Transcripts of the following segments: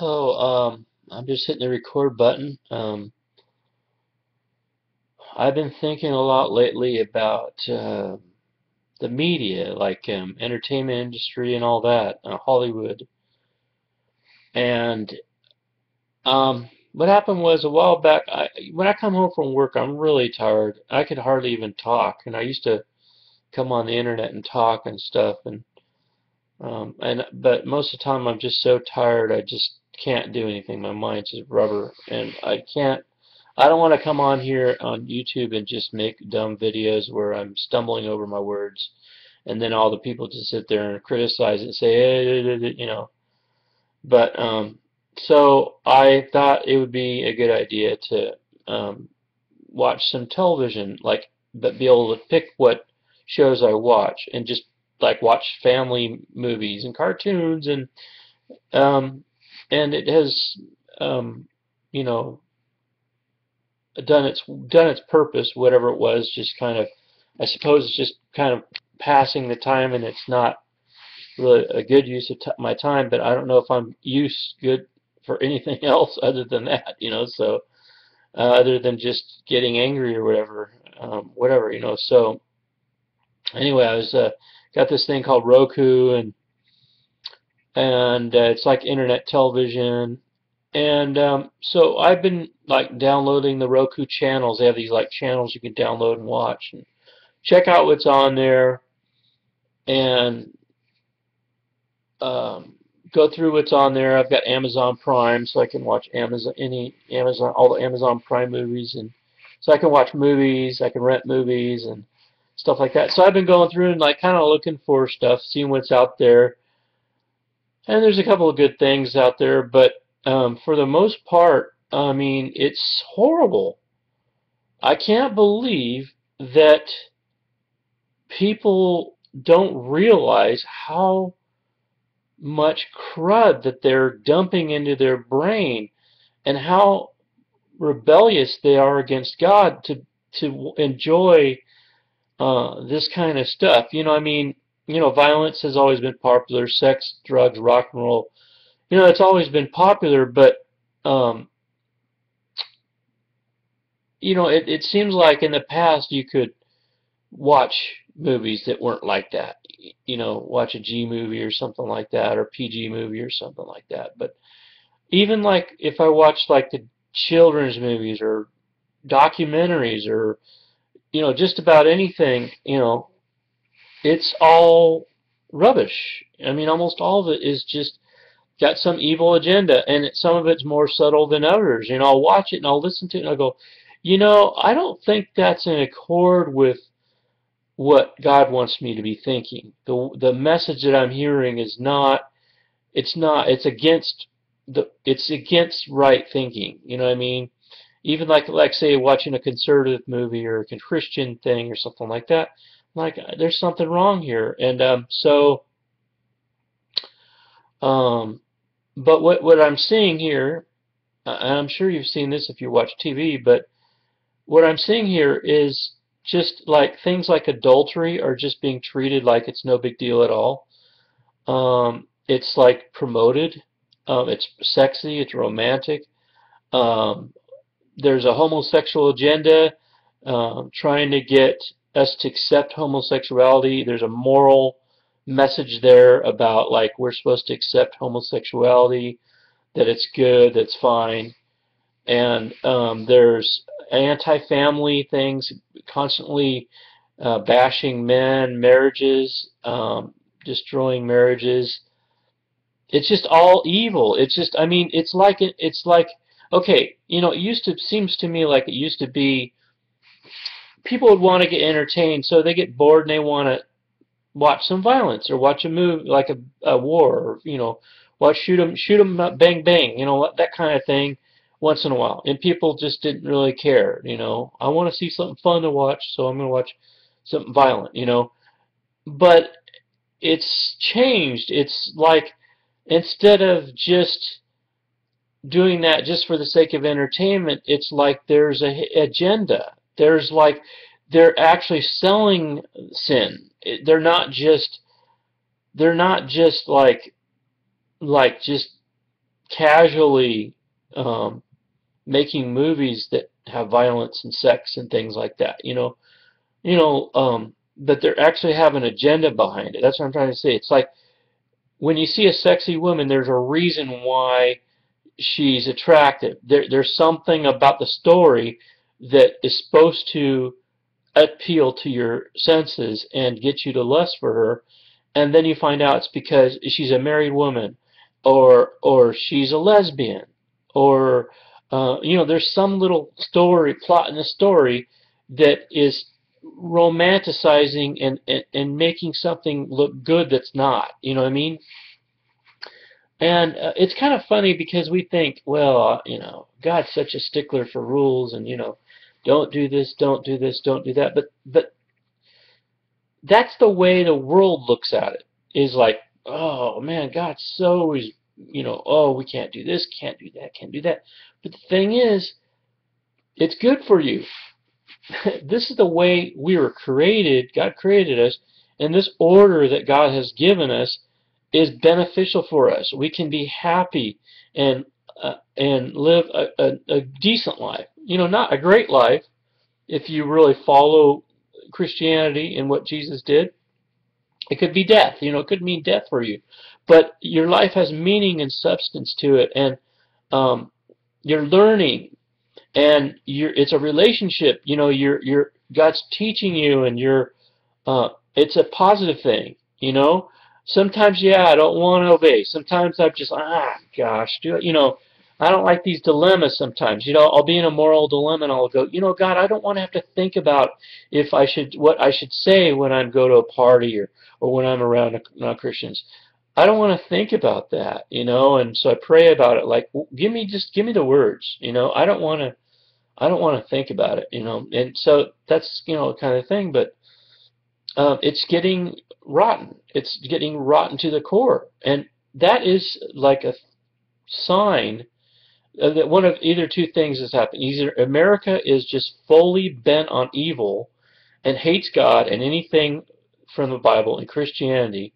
Oh, I'm just hitting the record button. I've been thinking a lot lately about the media, like entertainment industry and all that, Hollywood. And what happened was a while back, when I come home from work, I'm really tired. I could hardly even talk, and I used to come on the internet and talk and stuff, but most of the time I'm just so tired, I just can't do anything. My mind's just rubber, and I don't want to come on here on YouTube and just make dumb videos where I'm stumbling over my words, and then all the people just sit there and criticize it and say, But so I thought it would be a good idea to watch some television, but be able to pick what shows I watch and just like watch family movies and cartoons um, and it has um, you know done its purpose, whatever it was. Just kind of, I suppose, it's just kind of passing the time, and it's not really a good use of t my time. But I don't know if I'm good for anything else other than that, So other than just getting angry or whatever. So anyway, I was got this thing called Roku, and it's like internet television. And so I've been like downloading the Roku channels. They have these like channels you can download and watch and check out what's on there, and um, go through what's on there. I've got Amazon Prime, so I can watch all the Amazon Prime movies, and so I can watch movies. I can rent movies and stuff like that. So I've been going through and like kind of looking for stuff, seeing what's out there. And there's a couple of good things out there, but for the most part, I mean, it's horrible. I can't believe that people don't realize how much crud that they're dumping into their brain, and how rebellious they are against God to enjoy this kind of stuff. I mean, violence has always been popular, sex, drugs, rock and roll. It's always been popular, but um, it seems like in the past you could watch movies that weren't like that. Watch a G movie or something like that, or PG movie or something like that. But even like if I watch like the children's movies or documentaries or just about anything, it's all rubbish. I mean, almost all of it is just got some evil agenda, and some of it's more subtle than others. I'll watch it and I'll listen to it and I'll go, I don't think that's in accord with what God wants me to be thinking. The message that I'm hearing is not. It's against it's against right thinking. You know what I mean? Even like say watching a conservative movie or a Christian thing or something like that. Like there's something wrong here, and um, but what I'm seeing here, and I'm sure you've seen this if you watch TV, but what I'm seeing here is just like things like adultery are just being treated like it's no big deal at all. It's like promoted. It's sexy. It's romantic. Um, there's a homosexual agenda trying to get us to accept homosexuality. There's a moral message there about like we're supposed to accept homosexuality, that it's good, that's fine. And there's anti-family things, constantly bashing men, marriages, destroying marriages. It's just all evil. It's just, I mean, it's like, okay, it seems to me like it used to be people would want to get entertained, so they get bored and they want to watch some violence or watch a movie like a war, or watch shoot 'em bang bang, that kind of thing once in a while. And people just didn't really care. I want to see something fun to watch, so I'm going to watch something violent. But it's changed. It's like instead of just doing that just for the sake of entertainment, it's like there's a agenda. There's like they're actually selling sin. They're not just like just casually making movies that have violence and sex and things like that. But they actually have an agenda behind it. That's what I'm trying to say. It's like when you see a sexy woman, there's a reason why she's attractive. There's something about the story that is supposed to appeal to your senses and get you to lust for her, and then you find out it's because she's a married woman, or she's a lesbian, or there's some little story plot in the story that is romanticizing and making something look good that's not. You know what I mean? And it's kind of funny because we think, well, God's such a stickler for rules, and don't do this, don't do this, don't do that. But that's the way the world looks at it. Is like, oh man, God's so is, oh, we can't do this, can't do that, can't do that. But the thing is, it's good for you. This is the way we were created. God created us, and this order that God has given us is beneficial for us. We can be happy and live a decent life. Not a great life if you really follow Christianity and what Jesus did. It could be death. It could mean death for you, but your life has meaning and substance to it, and you're learning, and it's a relationship. God's teaching you, and it's a positive thing. Sometimes, yeah, I don't want to obey. Sometimes I'm just, gosh, do it. I don't like these dilemmas sometimes. I'll be in a moral dilemma, and I'll go, God, I don't want to have to think about what I should say when I go to a party, or when I'm around non-Christians. I don't want to think about that, and so I pray about it. Like, give me the words. I don't want to think about it, and so that's kind of thing. But it's getting rotten. It's getting rotten to the core, and that is like a sign that one of either two things has happened. Either America is just fully bent on evil and hates God and anything from the Bible and Christianity.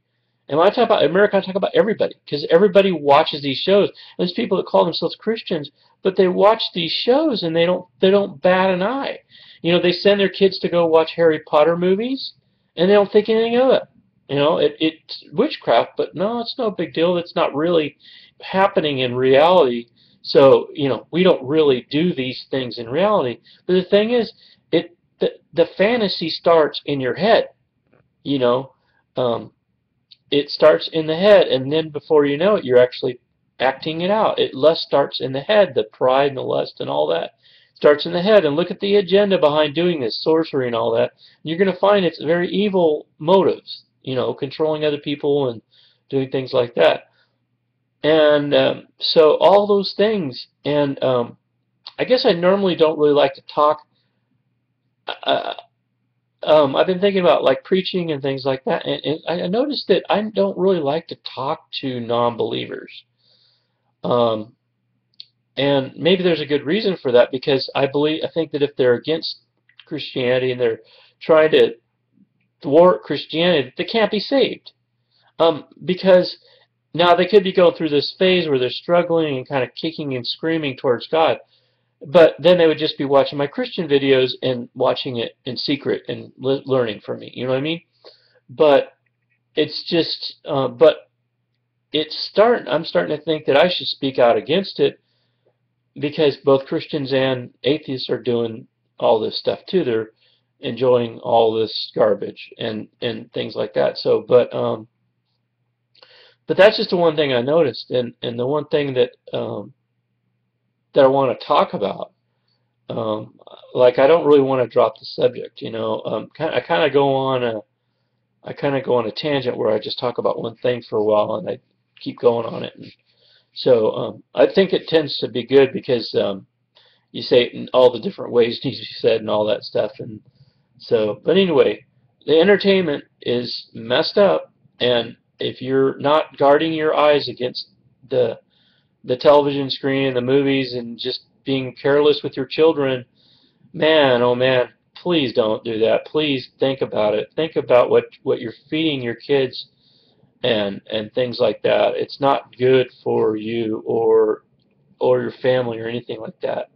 And when I talk about America, I talk about everybody, because everybody watches these shows. There's people that call themselves Christians, but they watch these shows and they don't bat an eye. They send their kids to go watch Harry Potter movies, and they don't think anything of it. It's witchcraft, but no, it's no big deal. It's not really happening in reality. So, we don't really do these things in reality. But the thing is, the fantasy starts in your head. It starts in the head, and then before you know it, you're actually acting it out. Lust starts in the head. The pride and the lust and all that starts in the head. And look at the agenda behind doing this, sorcery and all that. You're going to find it's very evil motives, controlling other people and doing things like that. And so all those things, and I guess I normally don't really like to talk. I've been thinking about like preaching and things like that, and I noticed that I don't really like to talk to non-believers. And maybe there's a good reason for that, because I think that if they're against Christianity and they're trying to thwart Christianity, they can't be saved. Because now they could be going through this phase where they're struggling and kind of kicking and screaming towards God. But then they would just be watching my Christian videos and watching it in secret and learning from me. You know what I mean? But it's just, I'm starting to think that I should speak out against it, because both Christians and atheists are doing all this stuff too. They're enjoying all this garbage and things like that. So, but that's just the one thing I noticed, and the one thing that I want to talk about. Like, I don't really want to drop the subject, I kind of go on a tangent where I just talk about one thing for a while and I keep going on it. And so I think it tends to be good, because you say it in all the different ways it needs to be said and all that stuff. And so, but anyway, the entertainment is messed up, and if you're not guarding your eyes against the television screen and the movies and just being careless with your children, man, oh man, please don't do that. Please think about it. Think about what you're feeding your kids, and things like that. It's not good for you or your family or anything like that.